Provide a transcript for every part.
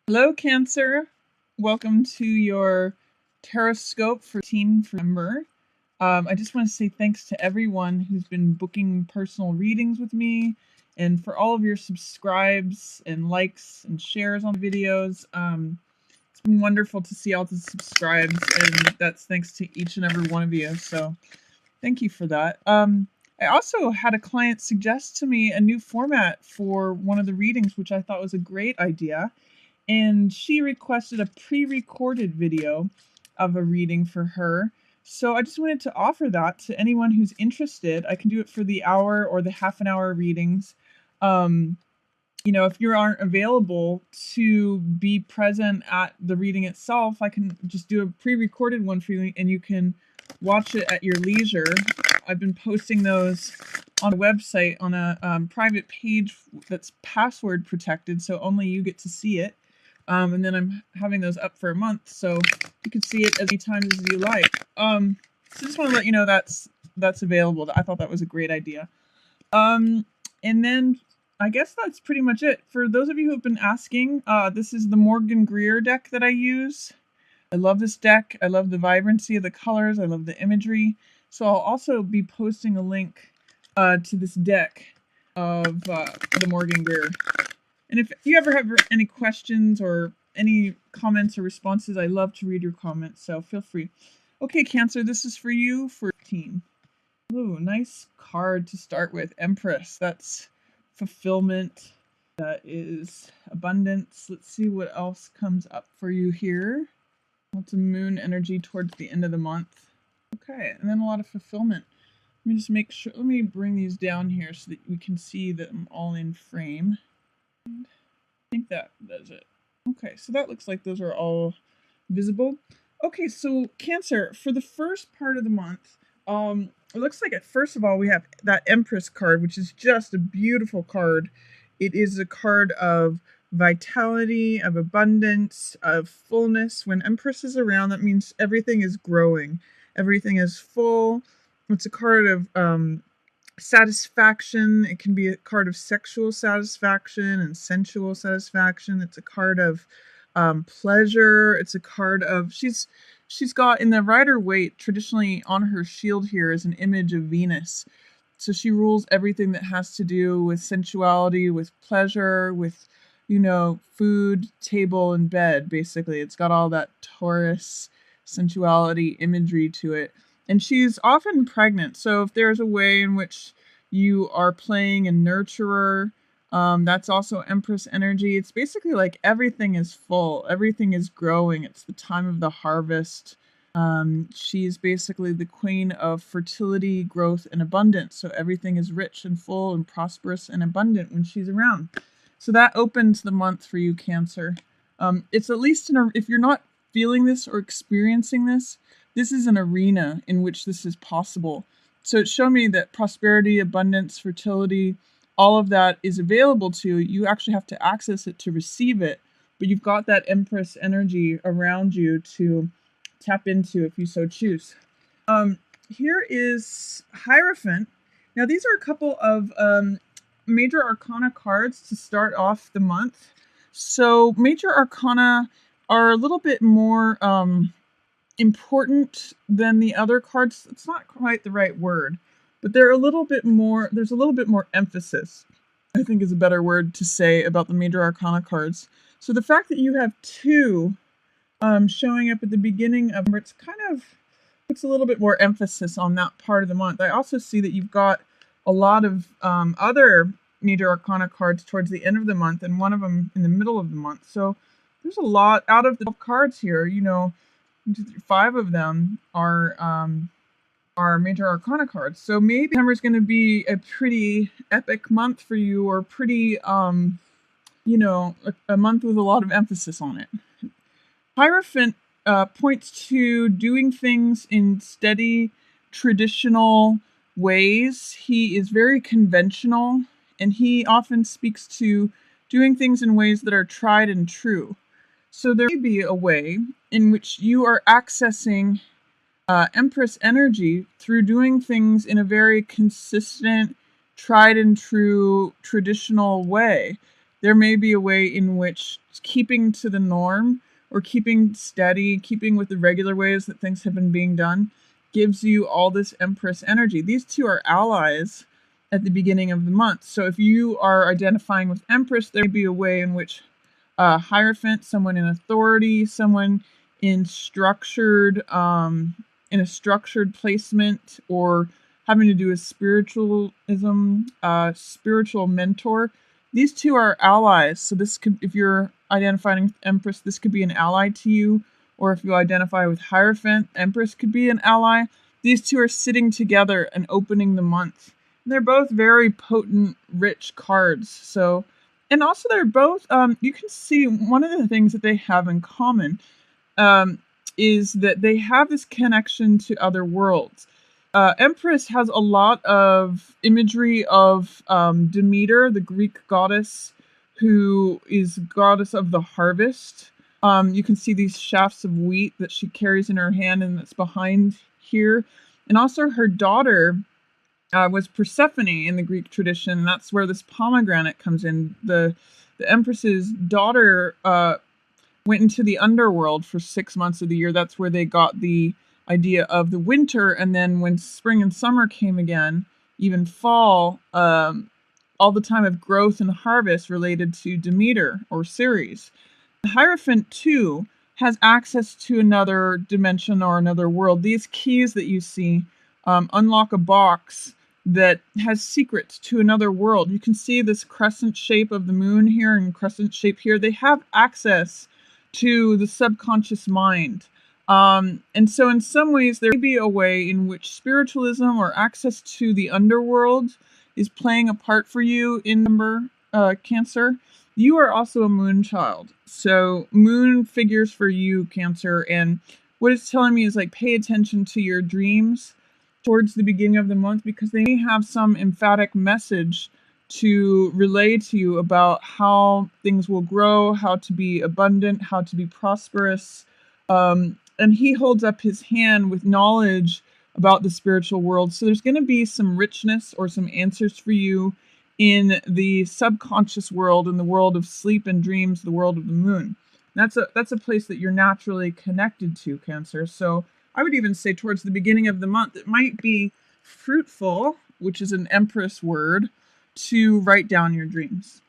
Hello, Cancer. Welcome to your Teroscope for teen for November. I just want to say thanks to everyone who's been booking personal readings with me and for all of your subscribes and likes and shares on the videos. It's been wonderful to see all the subscribes, and that's thanks to each and every one of you. So thank you for that. I also had a client suggest to me a new format for one of the readings, which I thought was a great idea. And she requested a pre-recorded video of a reading for her. So I just wanted to offer that to anyone who's interested. I can do it for the hour or the half an hour readings. If you aren't available to be present at the reading itself, I can just do a pre-recorded one for you and you can watch it at your leisure. I've been posting those on a website on a private page that's password protected, so only you get to see it. And then I'm having those up for a month, so you can see it as many times as you like. So just want to let you know that's available. I thought that was a great idea. And then I guess that's pretty much it. For those of you who have been asking, this is the Morgan Greer deck that I use. I love this deck. I love the vibrancy of the colors. I love the imagery. So I'll also be posting a link to this deck of the Morgan Greer. And if you ever have any questions or any comments or responses, I love to read your comments, so feel free. Okay, Cancer, this is for you for 15. Ooh, nice card to start with. Empress. That's fulfillment. That is abundance. Let's see what else comes up for you here. Lots of moon energy towards the end of the month. Okay, and then a lot of fulfillment. Let me just make sure. Let me bring these down here so that we can see that I'm all in frame. I think that does it. Okay, so that looks like those are all visible. Okay, so Cancer, for the first part of the month, it looks like first of all we have that Empress card, which is just a beautiful card. It is a card of vitality, of abundance, of fullness. When Empress is around, that means everything is growing. Everything is full. It's a card of satisfaction. It can be a card of sexual satisfaction and sensual satisfaction. It's a card of pleasure. It's a card of she's got in the Rider-Waite traditionally on her shield here is an image of Venus. So she rules everything that has to do with sensuality, with pleasure, with food, table, and bed. Basically, it's got all that Taurus sensuality imagery to it. And she's often pregnant, so if there's a way in which you are playing a nurturer, that's also Empress energy. It's basically like everything is full, everything is growing. It's the time of the harvest. She's basically the queen of fertility, growth, and abundance. So everything is rich and full and prosperous and abundant when she's around. So that opens the month for you, Cancer. It's at least if you're not feeling this or experiencing this, this is an arena in which this is possible. So it showed me that prosperity, abundance, fertility, all of that is available to you. You actually have to access it to receive it, but you've got that Empress energy around you to tap into if you so choose. Here is Hierophant. Now these are a couple of major arcana cards to start off the month. So major arcana are a little bit more important than the other cards. It's not quite the right word, but there's a little bit more emphasis, I think is a better word to say about the major arcana cards. So the fact that you have two showing up at the beginning of it's kind of puts a little bit more emphasis on that part of the month. I also see that you've got a lot of other major arcana cards towards the end of the month and one of them in the middle of the month. So there's a lot out of the 12 cards here. 5 of them are major arcana cards. So maybe September is going to be a pretty epic month for you, or pretty, a month with a lot of emphasis on it. Hierophant points to doing things in steady, traditional ways. He is very conventional, and he often speaks to doing things in ways that are tried and true. So there may be a way in which you are accessing Empress energy through doing things in a very consistent, tried and true, traditional way there may be a way in which keeping to the norm or keeping steady, keeping with the regular ways that things have been being done, gives you all this Empress energy. These two are allies at the beginning of the month. So if you are identifying with Empress, there may be a way in which Hierophant, someone in authority, someone in in a structured placement, or having to do with spiritualism, spiritual mentor. These two are allies. So this could, if you're identifying with Empress, this could be an ally to you. Or if you identify with Hierophant, Empress could be an ally. These two are sitting together and opening the month. And they're both very potent, rich cards. So, and also they're both, you can see one of the things that they have in common is that they have this connection to other worlds. Empress has a lot of imagery of Demeter, the Greek goddess, who is goddess of the harvest. You can see these shafts of wheat that she carries in her hand, and that's behind here. And also her daughter was Persephone in the Greek tradition. That's where this pomegranate comes in. The Empress's daughter went into the underworld for 6 months of the year. That's where they got the idea of the winter. And then when spring and summer came again, even fall, all the time of growth and harvest related to Demeter or Ceres. The Hierophant, too, has access to another dimension or another world. These keys that you see unlock a box that has secrets to another world. You can see this crescent shape of the moon here and crescent shape here. They have access to the subconscious mind. And so in some ways, there may be a way in which spiritualism or access to the underworld is playing a part for you in number Cancer. You are also a moon child. So moon figures for you, Cancer. And what it's telling me is like, pay attention to your dreams towards the beginning of the month, because they may have some emphatic message to relay to you about how things will grow, how to be abundant, how to be prosperous. And he holds up his hand with knowledge about the spiritual world. So there's going to be some richness or some answers for you in the subconscious world, in the world of sleep and dreams, the world of the moon. That's a place that you're naturally connected to, Cancer. So I would even say towards the beginning of the month, it might be fruitful, which is an Empress word, to write down your dreams.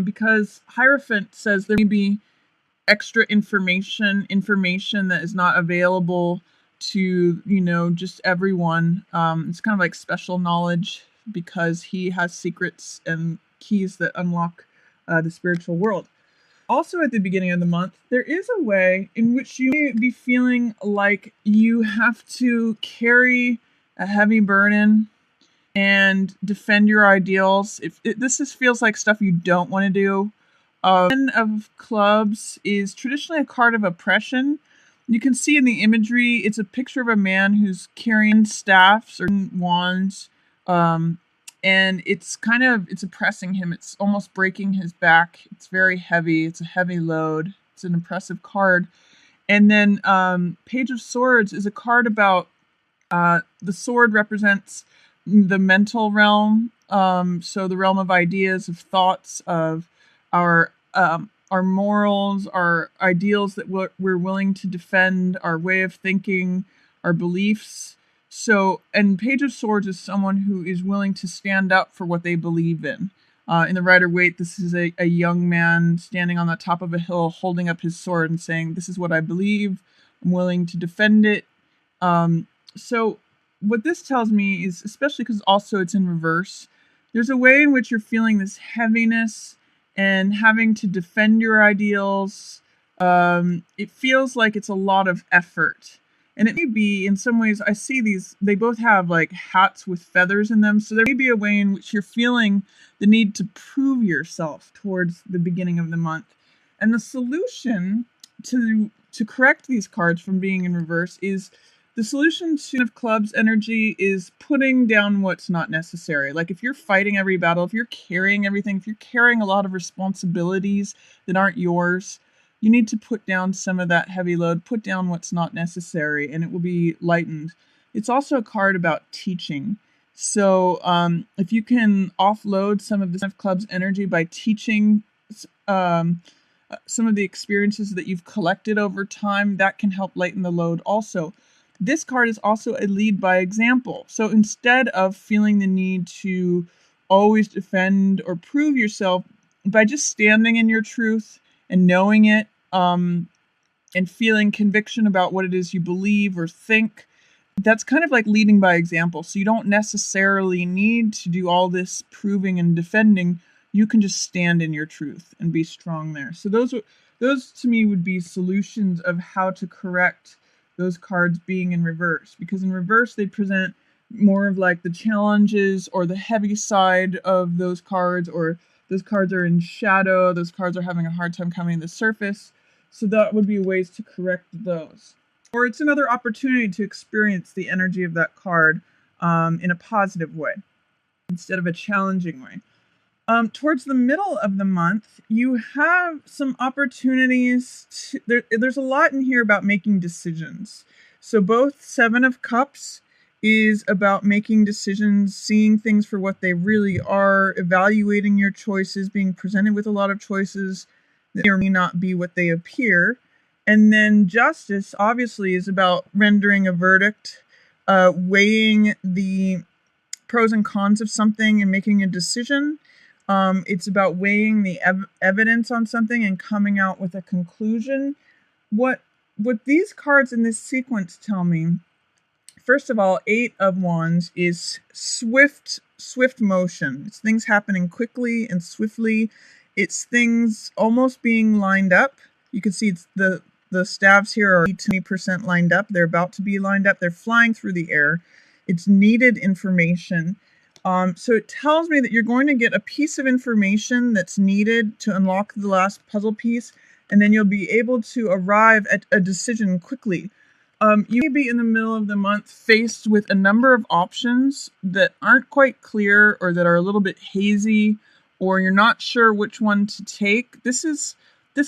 Because Hierophant says there may be extra information that is not available to, just everyone. It's kind of like special knowledge, because he has secrets and keys that unlock the spiritual world. Also at the beginning of the month, there is a way in which you may be feeling like you have to carry a heavy burden and defend your ideals. This feels like stuff you don't want to do. Ten of Clubs is traditionally a card of oppression. You can see in the imagery, it's a picture of a man who's carrying staffs or wands. And it's oppressing him. It's almost breaking his back. It's very heavy. It's a heavy load. It's an impressive card. And then Page of Swords is a card about the sword represents the mental realm. So the realm of ideas, of thoughts, of our morals, our ideals that we're willing to defend, our way of thinking, our beliefs. So, and Page of Swords is someone who is willing to stand up for what they believe in. In the Rider-Waite, this is a young man standing on the top of a hill, holding up his sword and saying, "This is what I believe. I'm willing to defend it." So what this tells me is, especially because also it's in reverse, there's a way in which you're feeling this heaviness and having to defend your ideals. It feels like it's a lot of effort. And it may be, in some ways, I see these, they both have like hats with feathers in them. So there may be a way in which you're feeling the need to prove yourself towards the beginning of the month. And the solution to correct these cards from being in reverse is, the solution to of Clubs energy is putting down what's not necessary. Like if you're fighting every battle, if you're carrying everything, if you're carrying a lot of responsibilities that aren't yours, you need to put down some of that heavy load, put down what's not necessary, and it will be lightened. It's also a card about teaching. So if you can offload some of the Club's energy by teaching some of the experiences that you've collected over time, that can help lighten the load also. This card is also a lead by example. So instead of feeling the need to always defend or prove yourself, by just standing in your truth and knowing it, and feeling conviction about what it is you believe or think, that's kind of like leading by example. So you don't necessarily need to do all this proving and defending. You can just stand in your truth and be strong there. So those to me would be solutions of how to correct those cards being in reverse, because in reverse they present more of like the challenges or the heavy side of those cards, or those cards are in shadow, those cards are having a hard time coming to the surface. So that would be ways to correct those. Or it's another opportunity to experience the energy of that card in a positive way instead of a challenging way. Towards the middle of the month, you have some opportunities. There's a lot in here about making decisions. So both Seven of Cups is about making decisions, seeing things for what they really are, evaluating your choices, being presented with a lot of choices that may or may not be what they appear. And then Justice, obviously, is about rendering a verdict, weighing the pros and cons of something and making a decision. It's about weighing the evidence on something and coming out with a conclusion. What these cards in this sequence tell me, first of all, Eight of Wands is swift motion. It's things happening quickly and swiftly. It's things almost being lined up. You can see it's the staves here are 20% lined up. They're about to be lined up. They're flying through the air. It's needed information. So it tells me that you're going to get a piece of information that's needed to unlock the last puzzle piece, and then you'll be able to arrive at a decision quickly. You may be in the middle of the month faced with a number of options that aren't quite clear or that are a little bit hazy, or you're not sure which one to take. This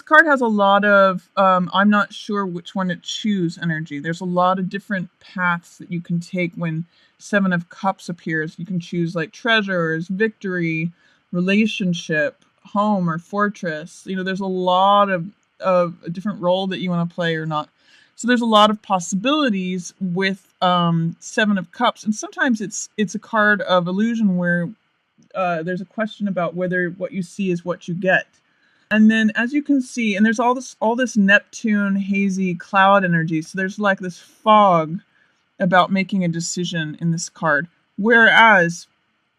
card has a lot of I'm not sure which one to choose energy. There's a lot of different paths that you can take when Seven of Cups appears. You can choose like treasures, victory, relationship, home, or fortress. There's a lot of a different role that you want to play or not. So there's a lot of possibilities with Seven of Cups. And sometimes it's a card of illusion where there's a question about whether what you see is what you get. And then, as you can see, and there's all this Neptune hazy cloud energy. So there's like this fog about making a decision in this card. Whereas,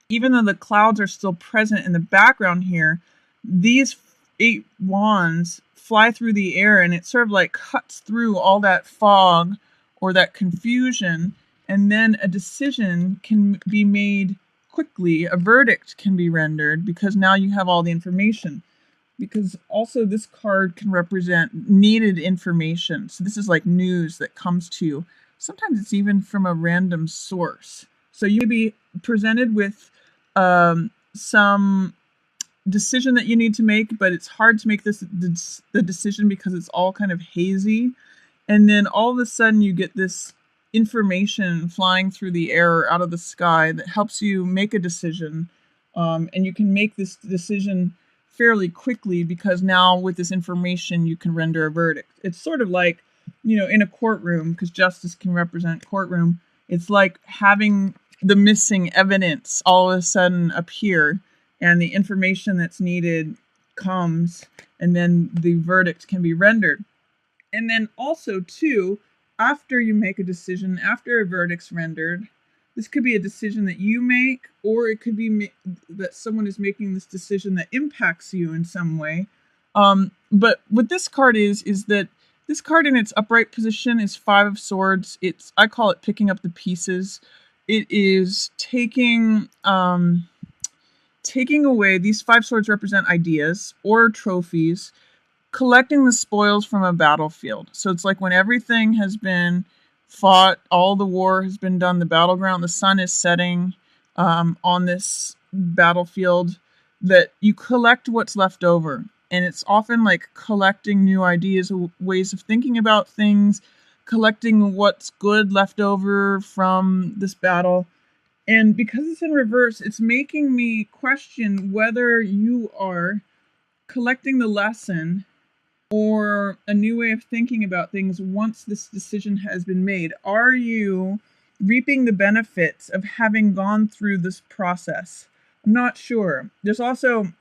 even though the clouds are still present in the background here, these 8 wands fly through the air, and it sort of like cuts through all that fog or that confusion, and then a decision can be made quickly. A verdict can be rendered because now you have all the information. Because also this card can represent needed information. So this is like news that comes to you. Sometimes it's even from a random source. So you may be presented with some decision that you need to make, but it's hard to make the decision because it's all kind of hazy. And then all of a sudden you get this information flying through the air or out of the sky that helps you make a decision. And you can make this decision fairly quickly because now with this information you can render a verdict. It's sort of like, in a courtroom, because justice can represent courtroom. It's like having the missing evidence all of a sudden appear, and the information that's needed comes, and then the verdict can be rendered. And then also too, after you make a decision, after a verdict's rendered, this could be a decision that you make, or it could be that someone is making this decision that impacts you in some way. But what this card is that this card in its upright position is 5 of Swords. I call it picking up the pieces. It is taking away, these 5 swords represent ideas or trophies, collecting the spoils from a battlefield. So it's like when everything has been fought, all the war has been done, the battleground, the sun is setting on this battlefield, that you collect what's left over. And it's often like collecting new ideas, ways of thinking about things, collecting what's good left over from this battle. And because it's in reverse, it's making me question whether you are collecting the lesson or a new way of thinking about things once this decision has been made? Are you reaping the benefits of having gone through this process? I'm not sure. There's also,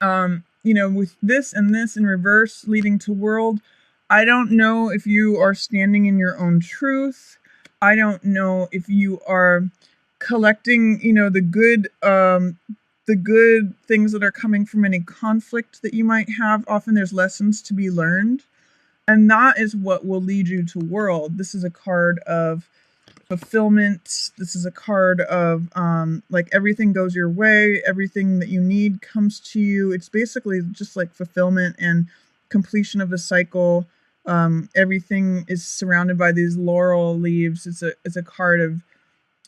with this and this in reverse leading to world, I don't know if you are standing in your own truth. I don't know if you are collecting, the good things that are coming from any conflict that you might have. Often there's lessons to be learned, and that is what will lead you to world. This is a card of fulfillment. This is a card of like everything goes your way, everything that you need comes to you. It's basically just like fulfillment and completion of the cycle. Everything is surrounded by these laurel leaves. It's a card of,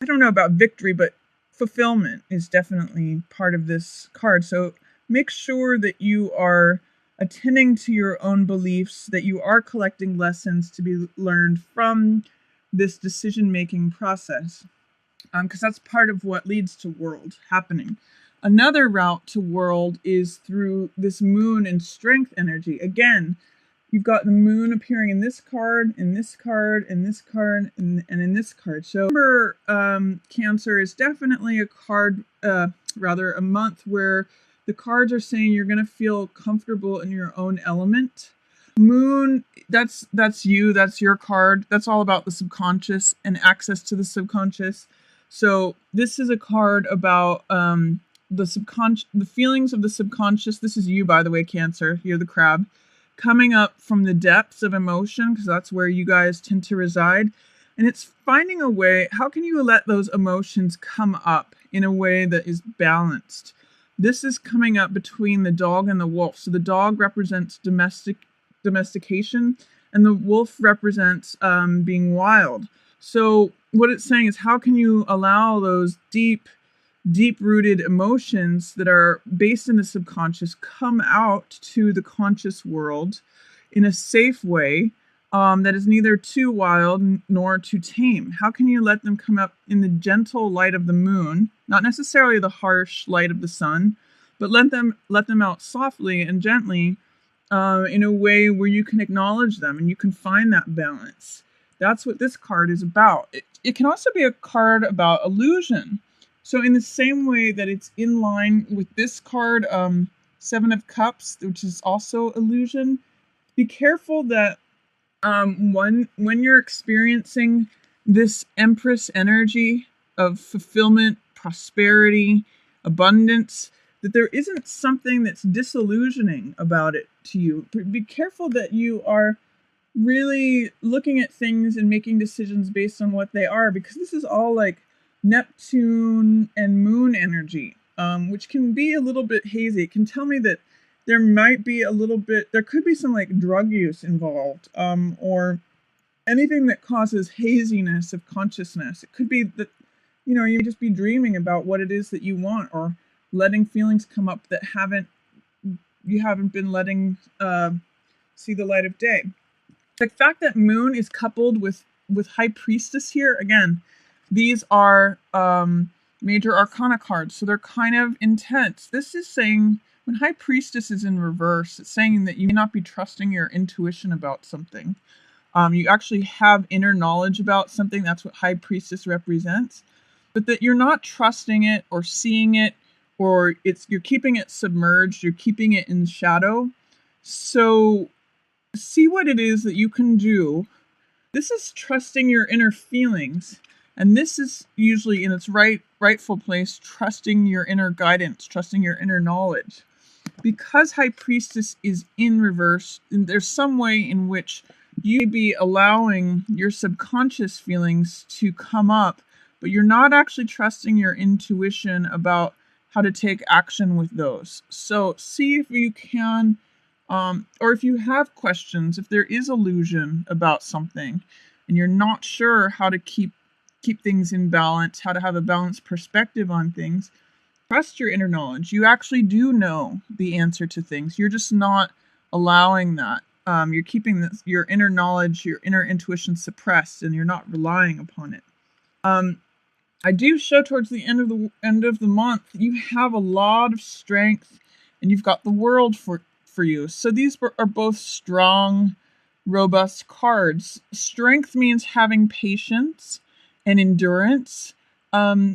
I don't know about victory, but fulfillment is definitely part of this card. So make sure that you are attending to your own beliefs, that you are collecting lessons to be learned from this decision-making process, because that's part of what leads to world happening. Another route to world is through this moon and strength energy. Again, you've got the moon appearing in this card, in this card, in this card, and in this card. So remember, Cancer is definitely a card, a month where the cards are saying you're going to feel comfortable in your own element. Moon, that's you, that's your card. That's all about the subconscious and access to the subconscious. So this is a card about the feelings of the subconscious. This is you, by the way, Cancer. You're the crab. Coming up from the depths of emotion, because that's where you guys tend to reside. And it's finding a way, how can you let those emotions come up in a way that is balanced? This is coming up between the dog and the wolf. So the dog represents domestication, and the wolf represents being wild. So what it's saying is, how can you allow those deep-rooted emotions that are based in the subconscious come out to the conscious world in a safe way that is neither too wild nor too tame? How can you let them come up in the gentle light of the moon, not necessarily the harsh light of the sun, but let them out softly and gently in a way where you can acknowledge them and you can find that balance? That's what this card is about. It can also be a card about illusion. So in the same way that it's in line with this card, Seven of Cups, which is also illusion, be careful that when you're experiencing this Empress energy of fulfillment, prosperity, abundance, that there isn't something that's disillusioning about it to you. Be careful that you are really looking at things and making decisions based on what they are, because this is all like Neptune and moon energy, which can be a little bit hazy. It can tell me that there could be some like drug use involved, or anything that causes haziness of consciousness. It could be that, you just be dreaming about what it is that you want, or letting feelings come up that you haven't been letting see the light of day. The fact that moon is coupled with High Priestess here, again, these are major arcana cards, so they're kind of intense. This is saying, when High Priestess is in reverse, it's saying that you may not be trusting your intuition about something. You actually have inner knowledge about something. That's what High Priestess represents. But that you're not trusting it or seeing it, or you're keeping it submerged, you're keeping it in shadow. So see what it is that you can do. This is trusting your inner feelings. And this is usually in its rightful place, trusting your inner guidance, trusting your inner knowledge. Because High Priestess is in reverse, there's some way in which you may be allowing your subconscious feelings to come up, but you're not actually trusting your intuition about how to take action with those. So see if you can, or if you have questions, if there is illusion about something, and you're not sure how to keep things in balance, how to have a balanced perspective on things, trust your inner knowledge. You actually do know the answer to things. You're just not allowing that. You're keeping your inner knowledge, your inner intuition suppressed, and you're not relying upon it. I do show towards the end of the month, you have a lot of strength, and you've got the world for you. So these are both strong, robust cards. Strength means having patience and endurance.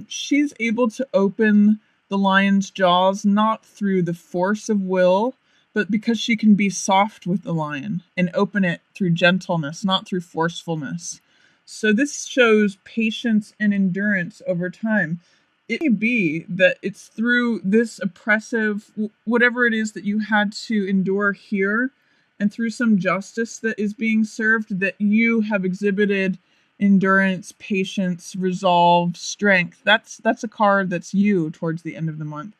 She's able to open the lion's jaws not through the force of will, but because she can be soft with the lion and open it through gentleness, not through forcefulness. So this shows patience and endurance over time. It may be that it's through this oppressive, whatever it is that you had to endure here, and through some justice that is being served, that you have exhibited endurance, patience, resolve, strength. That's a card that's you towards the end of the month.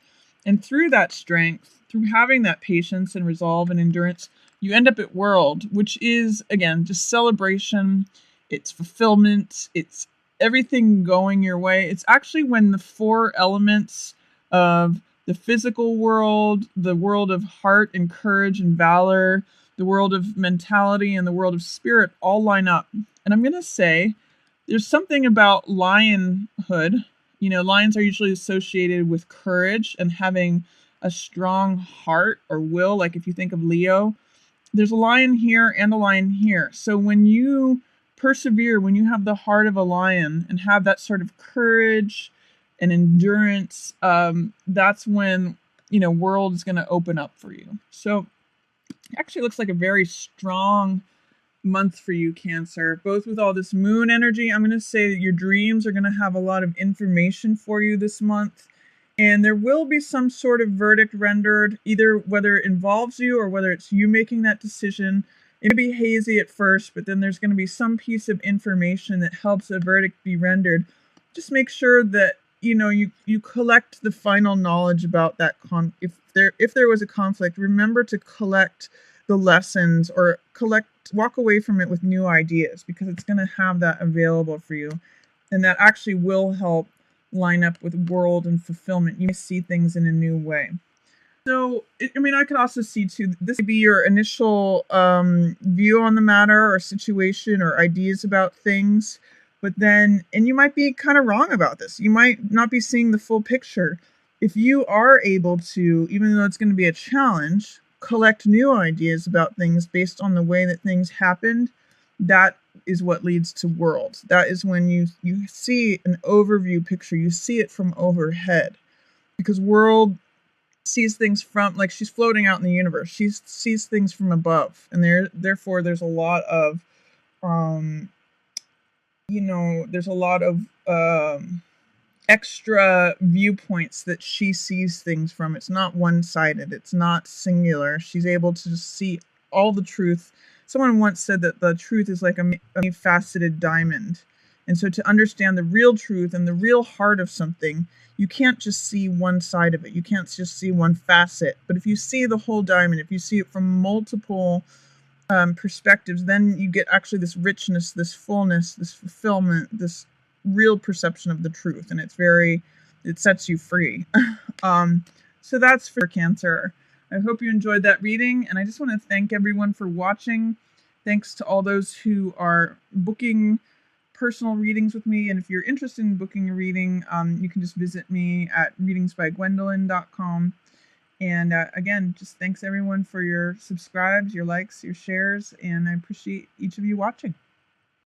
And through that strength, through having that patience and resolve and endurance, you end up at World, which is, again, just celebration. It's fulfillment. It's everything going your way. It's actually when the four elements of the physical world, the world of heart and courage and valor, the world of mentality, and the world of spirit all line up. And I'm going to say there's something about lionhood. You know, lions are usually associated with courage and having a strong heart or will. Like if you think of Leo, there's a lion here and a lion here. So when you persevere, when you have the heart of a lion and have that sort of courage and endurance, that's when, you know, World is going to open up for you. So it actually looks like a very strong month for you, Cancer, both with all this moon energy. I'm going to say that your dreams are going to have a lot of information for you this month, and there will be some sort of verdict rendered, either whether it involves you or whether it's you making that decision. It may be hazy at first, but then there's going to be some piece of information that helps a verdict be rendered. Just make sure that, you know, you collect the final knowledge about that if there was a conflict. Remember to collect the lessons, or walk away from it with new ideas, because it's going to have that available for you, and that actually will help line up with World and fulfillment. You may see things in a new way. So, I could also see too, this could be your initial view on the matter or situation or ideas about things, but then, and you might be kind of wrong about this. You might not be seeing the full picture. If you are able to, even though it's going to be a challenge, collect new ideas about things based on the way that things happened, that is what leads to World. That is when you see an overview picture. You see it from overhead, because World sees things from, like, she's floating out in the universe. She sees things from above, and therefore there's a lot of extra viewpoints that she sees things from. It's not one-sided. It's not singular. She's able to just see all the truth. Someone once said that the truth is like a faceted diamond. And so to understand the real truth and the real heart of something, you can't just see one side of it. You can't just see one facet. But if you see the whole diamond, if you see it from multiple perspectives, then you get actually this richness, this fullness, this fulfillment, this real perception of the truth. And it sets you free. So that's for Cancer. I hope you enjoyed that reading. And I just want to thank everyone for watching. Thanks to all those who are booking personal readings with me. And if you're interested in booking a reading, you can just visit me at readingsbygwendolyn.com. And again, just thanks everyone for your subscribes, your likes, your shares, and I appreciate each of you watching.